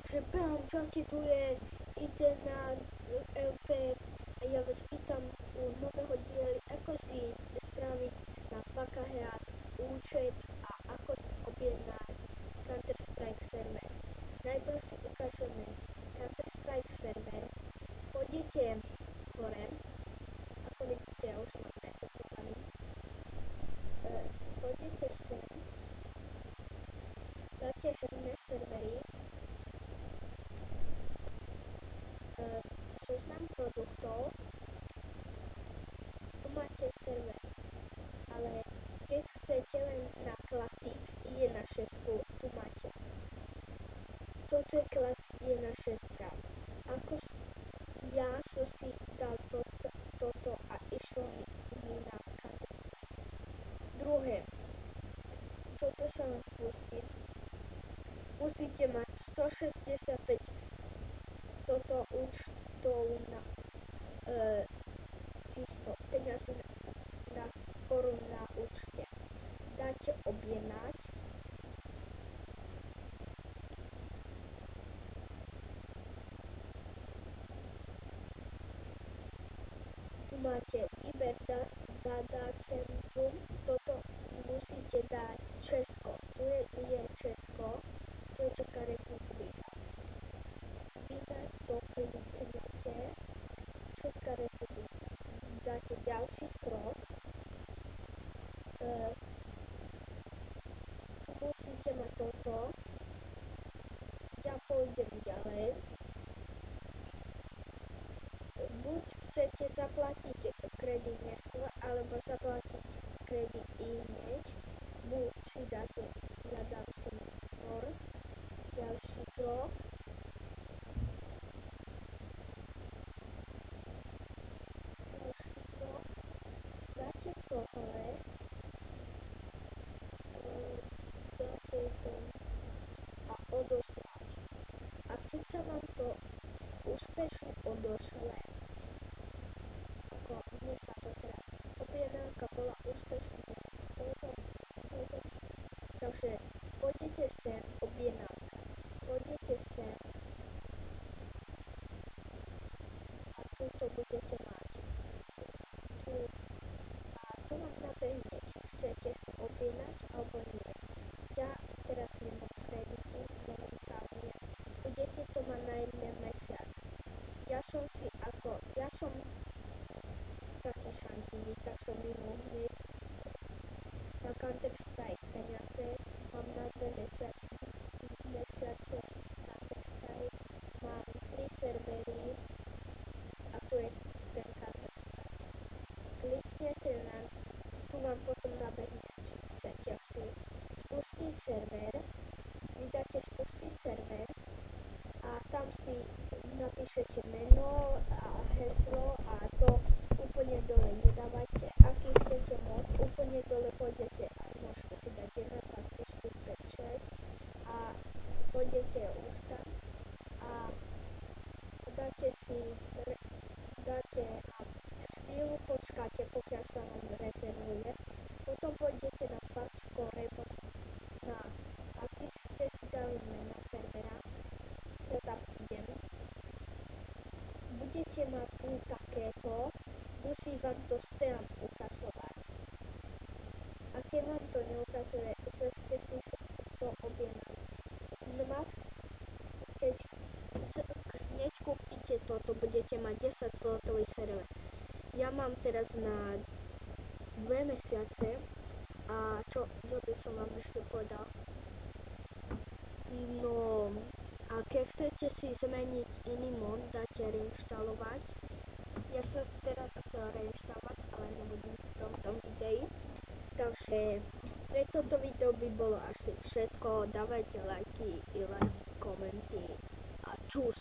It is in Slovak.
že behám, čo ti tu je, ide na LP a ja vás pýtam u nového dielu, ako si spraviť na Pakaheat účet a ako si objednať Counter-Strike server. Najprv si ukážeme Counter-Strike server, pôjdete hore, ako vidíte, ja už mám presetovaný, pôjdete sem, dáte herné servery, zoznam produktov, tu máte server, ale keď chcete len na Classic je na 6, tu máte. Toto je Classic je na 6. Ja som si dal toto a išlo mi na Counter-Strike. Druhé, toto sa vám spustí. Musíte mať 165 toto účtov na týchto peniazy na korun na účte. Dáte objednať. Tu máte výber dácentrum. Toto musíte dať Česko. Tu je Česko. Tu je Česká republika. Vydať to kliknete. Česká republika. Dáte ďalší krok. Musíte mať toto. Ja pôjdem ďalej. Buď chcete zaplatiť kredit neskôr, alebo zaplatiť kredit hneď. Buď si dáte, ja dám si neskôr. Ďalší krok. Dáte tohle. Dáte to a odoslať. A keď sa vám to úspešne odošle, ako mne sa to teda objednávka bola úspešná, takže pôjdete sem, objednávka, pôjdete sem a tuto budete mať tu vám nabehne, či chcete si objednať alebo nie. Ja teraz nemám kredity momentálne, budete to mať na 1 mesiac. Ja som taký šantivý, tak som minul hneď na Counter-Strike peniaze, mám na 2 mesiace Counter-Strike, mám 3 servery a tu je ten Counter-Strike. Kliknete na, tu vám potom nabehne, či chcete si spustiť server, vydáte spustiť server a tam si napíšete meno a heslo a to úplne dole nedávajte. Aký chcete mod, úplne dole pôjdete a môžete si dať 1, 2, 3, 4, 5, 6 a pôjdete už tam a dáte a chvíľu počkáte, pokiaľ sa vám rezervuje. Potom pôjdete na Fast Score, a keď ste si dali meno servera, ja tam idem. Budete mať tu takéto, musí vám to stamp ukazovať. A keď vám to neukazuje, zle ste si to objednali. Max, keď hneď kúpite toto, budete mať 10 slotový server. Ja mám teraz na 2 mesiace a čo by som vám ešte povedal? No, a keď chcete si zmeniť iný mod, dáte reinštalovať. Ja som teraz chcel reinštalovať, ale nebudem v tomto videi. Takže pre toto video by bolo asi všetko. Dávajte lajky, komenty a čus.